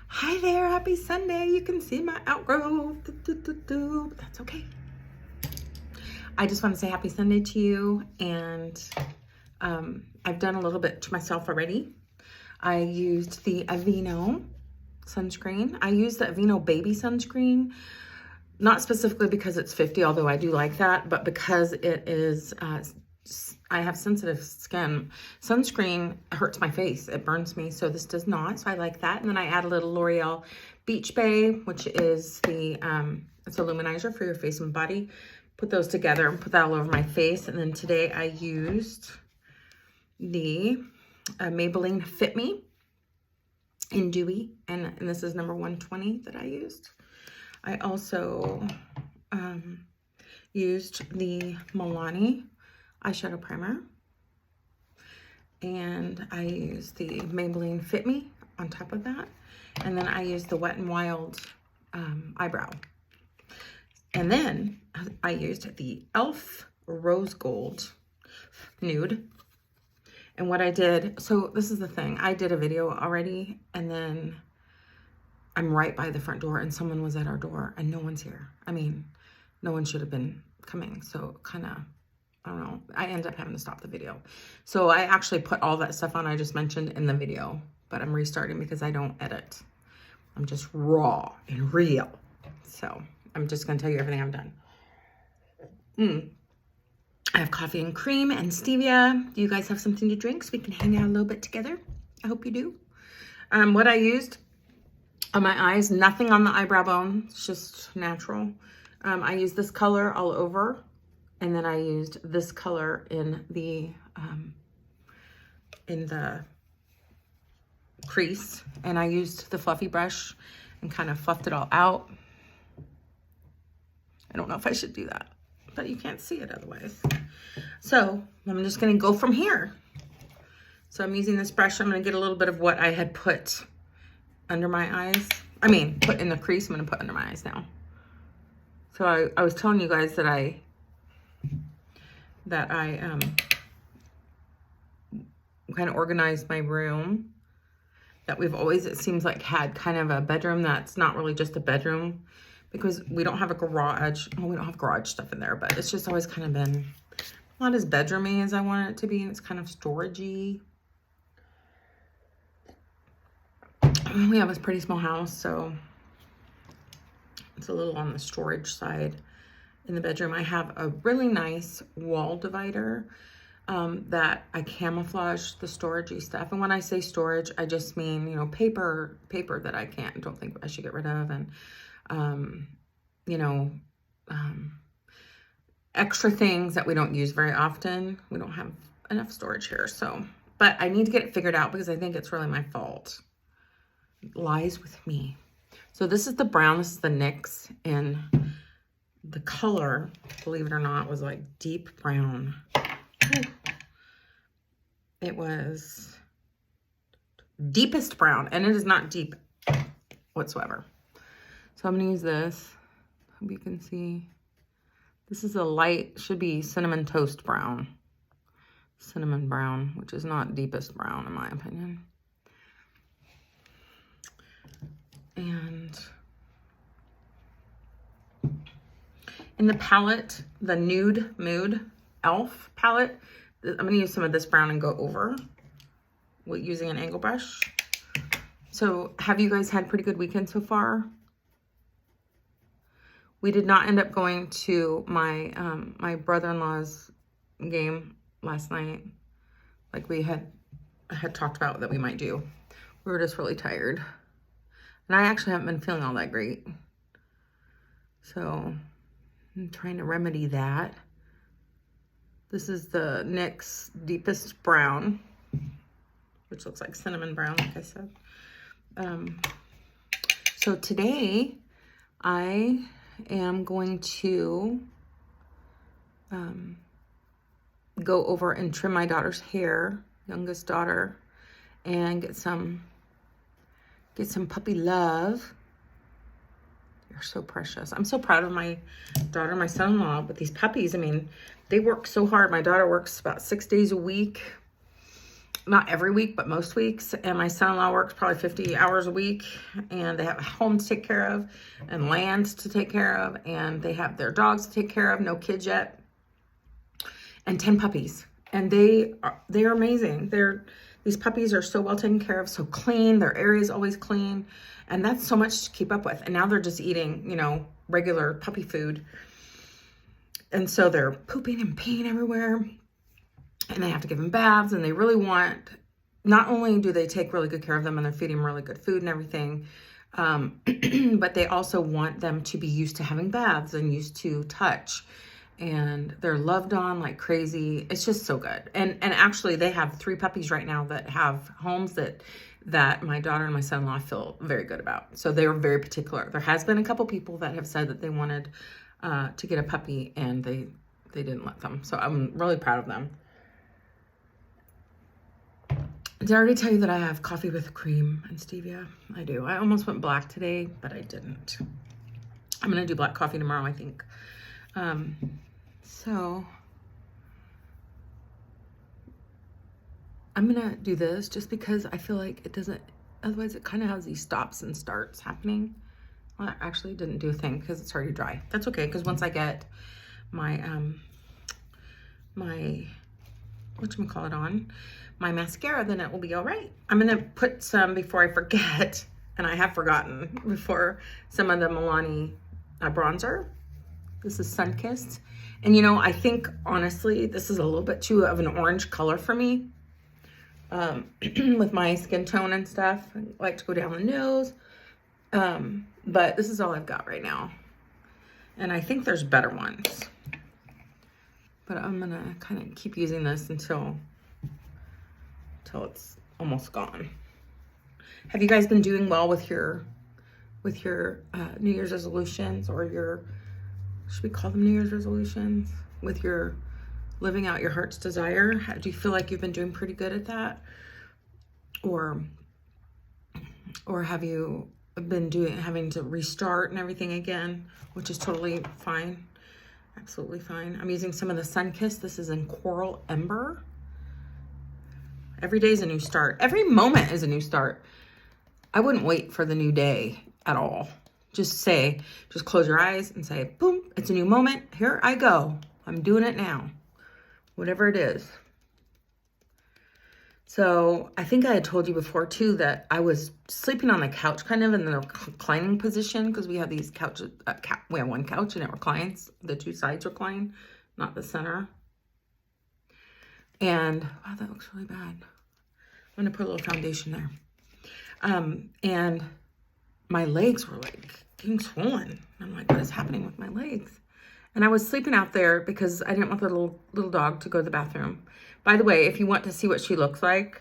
Hi there, happy Sunday. You can see my outgrowth. But that's okay. I just want to say happy Sunday to you. And I've done a little bit to myself already. I used the Aveeno sunscreen. I used the Aveeno baby sunscreen, not specifically because it's 50, although I do like that, but because it is, I have sensitive skin. Sunscreen hurts my face. It burns me, so this does not, so I like that. And then I add a little L'Oreal Beach Bay, which is the, it's a luminizer for your face and body. Put those together and put that all over my face. And then today I used the Maybelline Fit Me in Dewy, and this is number 120 that I used. I also used the Milani eyeshadow primer, and I used the Maybelline Fit Me on top of that, and then I used the Wet n Wild eyebrow, and then I used the e.l.f. Rose Gold Nude. And what I did, so this is the thing, I did a video already, and then I'm right by the front door, and someone was at our door, and no one's here. I mean, no one should have been coming, so kind of, I don't know, I ended up having to stop the video. So I actually put all that stuff on I just mentioned in the video, but I'm restarting because I don't edit. I'm just raw and real. So I'm just gonna tell you everything I've done. I have coffee and cream and stevia. Do you guys have something to drink so we can hang out a little bit together? I hope you do. What I used on my eyes, nothing on the eyebrow bone, it's just natural. I used this color all over, and then I used this color in the crease, and I used the fluffy brush and kind of fluffed it all out. I don't know if I should do that, but you can't see it otherwise. So I'm just gonna go from here. So I'm using this brush. I'm gonna get a little bit of what I had put under my eyes. I mean, put in the crease, I'm gonna put under my eyes now. So I was telling you guys that I kind of organized my room, that we've always, it seems like, had kind of a bedroom that's not really just a bedroom, because we don't have a garage. Well, we don't have garage stuff in there, but it's just always kind of been not as bedroomy as I want it to be, and it's kind of storagey. We have a pretty small house, so it's a little on the storage side. In the bedroom, I have a really nice wall divider that I camouflage the storagey stuff. And when I say storage, I just mean, you know, paper that I don't think I should get rid of, and you know, extra things that we don't use very often. We don't have enough storage here, so, but I need to get it figured out because I think it's really my fault. It lies with me. So this is the brown, this is the NYX, and the color, believe it or not, was like deep brown. It was deepest brown, and it is not deep whatsoever. So I'm gonna use this. Hope you can see. This is a light, should be cinnamon toast brown. Cinnamon brown, which is not deepest brown in my opinion. And in the palette, the Nude Mood e.l.f. palette, I'm gonna use some of this brown and go over with using an angle brush. So have you guys had a pretty good weekend so far? We did not end up going to my my brother-in-law's game last night, like we had talked about that we might do. We were just really tired. And I actually haven't been feeling all that great. So I'm trying to remedy that. This is the NYX Deepest Brown, which looks like cinnamon brown, like I said. So today I am going to go over and trim my daughter's hair, youngest daughter, and get some puppy love. You're so precious. I'm so proud of my daughter, my son-in-law, with these puppies. I mean, they work so hard. My daughter works about 6 days a week, not every week, but most weeks. And my son-in-law works probably 50 hours a week, and they have a home to take care of and land to take care of, and they have their dogs to take care of, no kids yet, and 10 puppies. And they are amazing. These puppies are so well taken care of, so clean. Their area is always clean. And that's so much to keep up with. And now they're just eating, regular puppy food. And so they're pooping and peeing everywhere. And they have to give them baths. And they really want, not only do they take really good care of them and they're feeding them really good food and everything, but they also want them to be used to having baths and used to touch. And they're loved on like crazy. It's just so good. And actually they have 3 puppies right now that have homes that my daughter and my son-in-law feel very good about. So they were very particular. There has been a couple people that have said that they wanted to get a puppy, and they didn't let them. So I'm really proud of them. Did I already tell you that I have coffee with cream and stevia? I do. I almost went black today, but I didn't. I'm going to do black coffee tomorrow, I think. So I'm going to do this just because I feel like it doesn't, otherwise it kind of has these stops and starts happening. Well, I actually didn't do a thing because it's already dry. That's okay, because once I get my, my on, my mascara, then it will be all right. I'm going to put some, before I forget, and I have forgotten before, some of the Milani bronzer. This is Sunkissed. And I think, honestly, this is a little bit too of an orange color for me. With my skin tone and stuff. I like to go down the nose. But this is all I've got right now. And I think there's better ones. But I'm going to kind of keep using this until it's almost gone. Have you guys been doing well with your New Year's resolutions, or should we call them New Year's resolutions? With your living out your heart's desire? Do you feel like you've been doing pretty good at that? Or have you been having to restart and everything again, which is totally fine. Absolutely fine. I'm using some of the Sunkissed. This is in Coral Ember. Every day is a new start. Every moment is a new start. I wouldn't wait for the new day at all. Just close your eyes and say, boom, it's a new moment. Here I go. I'm doing it now. Whatever it is. So I think I had told you before too that I was sleeping on the couch kind of in the reclining position, because we have these couches. We have one couch and it reclines. The 2 sides recline, not the center. And wow, that looks really bad. I'm gonna put a little foundation there. And my legs were like getting swollen. I'm like, what is happening with my legs? And I was sleeping out there because I didn't want the little dog to go to the bathroom. By the way, if you want to see what she looks like,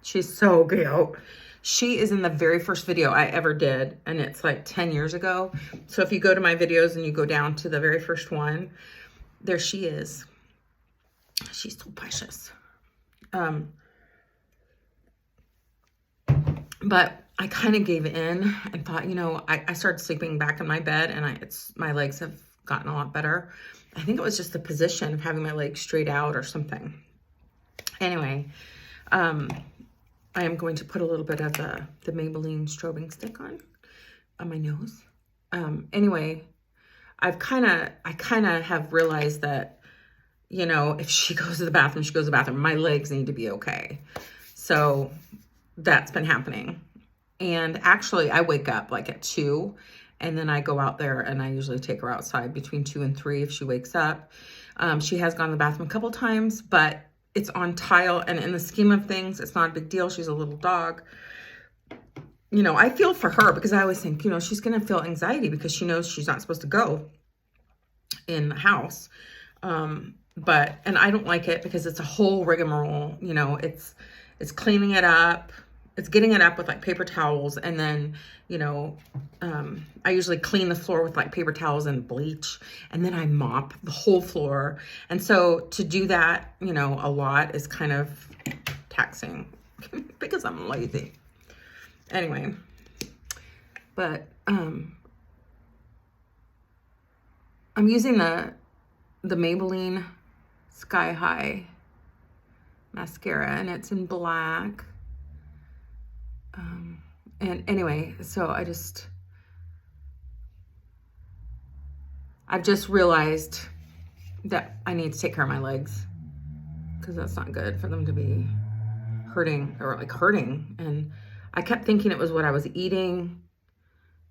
she's so cute. She is in the very first video I ever did, and it's like 10 years ago. So if you go to my videos and you go down to the very first one, there she is. She's so precious. But I kind of gave in and thought, I started sleeping back in my bed, and my legs have gotten a lot better. I think it was just the position of having my legs straight out or something. Anyway, I am going to put a little bit of the Maybelline strobing stick on my nose. Anyway, I kind of have realized that, if she goes to the bathroom, she goes to the bathroom. My legs need to be okay. So that's been happening. And actually, I wake up like at 2, and then I go out there, and I usually take her outside between 2 and 3 if she wakes up. She has gone to the bathroom a couple times, but it's on tile, and in the scheme of things, it's not a big deal. She's a little dog. I feel for her, because I always think, she's going to feel anxiety because she knows she's not supposed to go in the house. And I don't like it because it's a whole rigmarole. It's cleaning it up. It's getting it up with like paper towels, and then, I usually clean the floor with like paper towels and bleach, and then I mop the whole floor. And so to do that, a lot is kind of taxing because I'm lazy. Anyway, but I'm using the Maybelline Sky High mascara, and it's in black. And anyway, so I've just realized that I need to take care of my legs, because that's not good for them to be hurting, or like hurting. And I kept thinking it was what I was eating,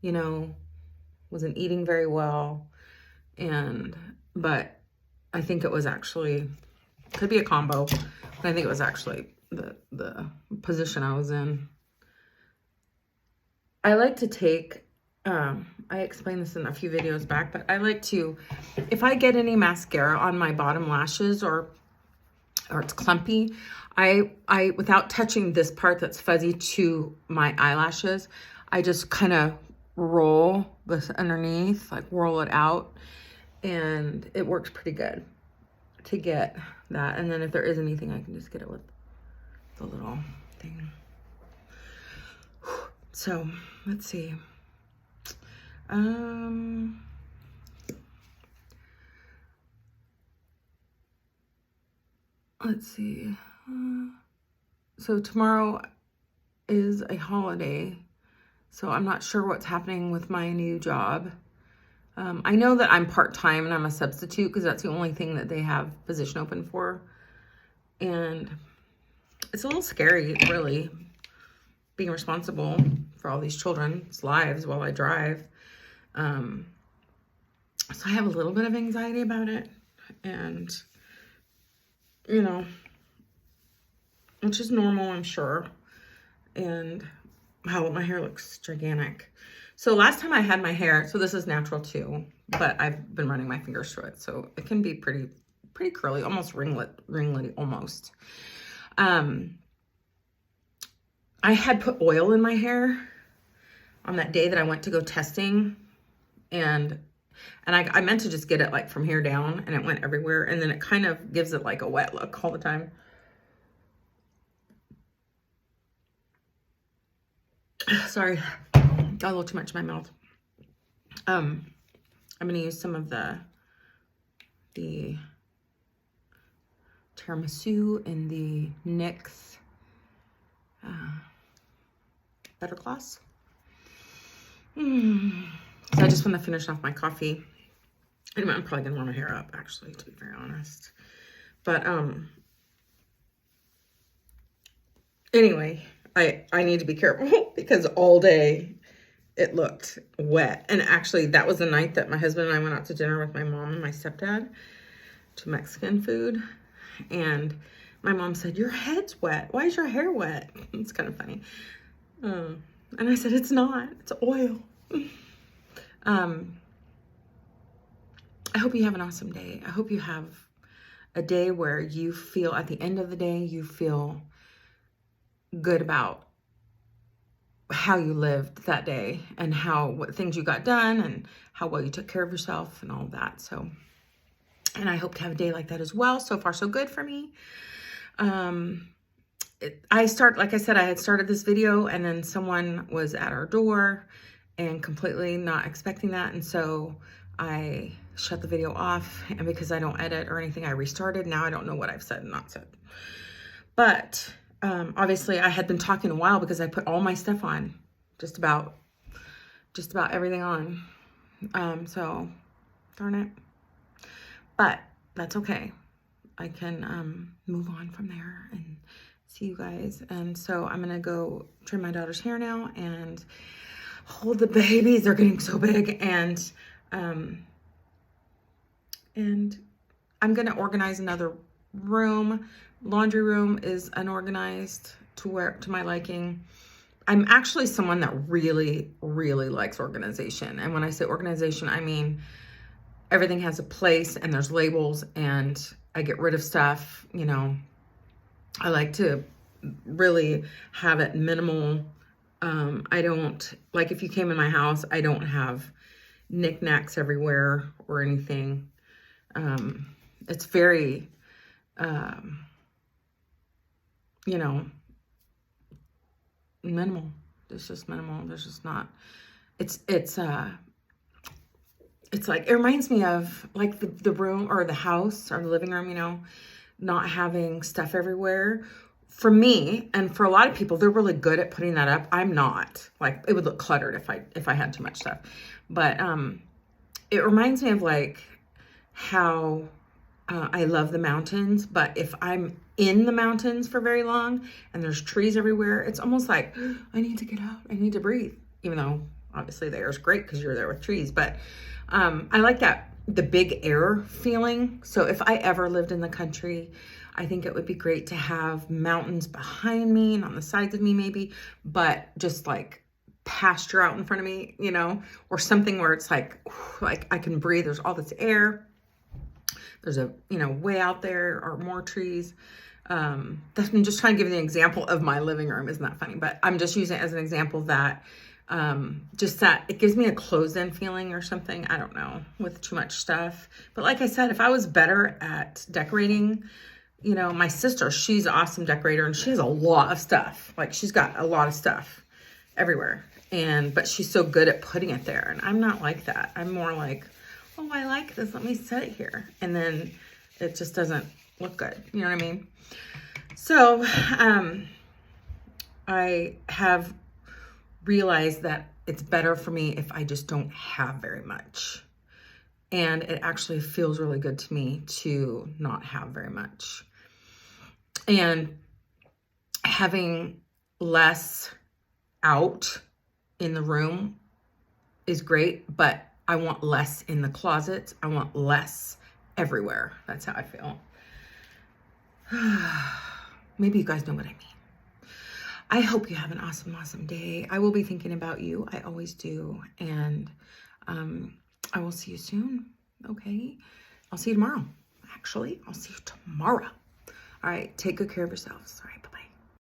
you know, wasn't eating very well. But I think it was actually, could be a combo, but I think it was actually the position I was in. I like to take, I explained this in a few videos back, but I like to, if I get any mascara on my bottom lashes or it's clumpy, I without touching this part that's fuzzy to my eyelashes, I just kind of roll this underneath, like roll it out, and it works pretty good to get that. And then if there is anything, I can just get it with the little thing. So let's see. Let's see. So tomorrow is a holiday, so I'm not sure what's happening with my new job. I know that I'm part-time and I'm a substitute, because that's the only thing that they have position open for. And it's a little scary, really, being responsible for all these children's lives while I drive. So I have a little bit of anxiety about it, and, you know, which is normal, I'm sure. And how my hair looks gigantic. So last time I had my hair, so this is natural too, but I've been running my fingers through it, so it can be pretty curly, almost ringlet almost. I had put oil in my hair on that day that I went to go testing, and I meant to just get it like from here down, and it went everywhere, and then it kind of gives it like a wet look all the time. Sorry, got a little too much in my mouth. I'm gonna use some of the tiramisu in the NYX Better Gloss. So I just want to finish off my coffee. Anyway, I'm probably gonna warm my hair up, actually, to be very honest. But anyway, I need to be careful because all day it looked wet. And actually, that was the night that my husband and I went out to dinner with my mom and my stepdad to Mexican food. And my mom said, "Your head's wet. Why is your hair wet?" It's kind of funny. And I said, "It's not. It's oil." I hope you have an awesome day. I hope you have a day where you feel, at the end of the day, you feel good about how you lived that day, and what things you got done, and how well you took care of yourself and all of that. So, and I hope to have a day like that as well. So far, so good for me. Like I said, I had started this video, and then someone was at our door and completely not expecting that. And so I shut the video off, and because I don't edit or anything, I restarted. Now I don't know what I've said and not said. But obviously I had been talking a while because I put all my stuff on, just about everything on. So darn it. But that's okay. I can move on from there and see you guys. And so I'm gonna go trim my daughter's hair now and hold the babies. They're getting so big. And I'm gonna organize another room. Laundry room is unorganized to my liking. I'm actually someone that really, really likes organization. And when I say organization, I mean everything has a place and there's labels, and I get rid of stuff, you know. I like to really have it minimal. I don't, like, if you came in my house, I don't have knickknacks everywhere or anything. It's very, you know, minimal. It's just minimal. There's just not, it's like, it reminds me of like the room or the house or the living room, you know, not having stuff everywhere. For me, and for a lot of people, they're really good at putting that up. I'm not. Like, it would look cluttered if I had too much stuff. But it reminds me of like how I love the mountains, but if I'm in the mountains for very long and there's trees everywhere, it's almost like I need to get out. I need to breathe, even though obviously the air is great because you're there with trees. But I like the big air feeling. So if I ever lived in the country, I think it would be great to have mountains behind me and on the sides of me maybe, but just like pasture out in front of me, you know, or something where it's like I can breathe. There's all this air. There's a, you know, way out there are more trees. I'm just trying to give you an example of my living room. Isn't that funny? But I'm just using it as an example that just that it gives me a closed-in feeling or something. I don't know, with too much stuff. But like I said, if I was better at decorating, you know, my sister, she's an awesome decorator and she has a lot of stuff. Like she's got a lot of stuff everywhere. But she's so good at putting it there. And I'm not like that. I'm more like, oh, I like this. Let me set it here. And then it just doesn't look good. You know what I mean? So I have realized that it's better for me if I just don't have very much. And it actually feels really good to me to not have very much. And having less out in the room is great, but I want less in the closets. I want less everywhere. That's how I feel. Maybe you guys know what I mean. I hope you have an awesome, awesome day. I will be thinking about you. I always do. And I will see you soon. Okay. I'll see you tomorrow. Actually, I'll see you tomorrow. All right. Take good care of yourselves. All right.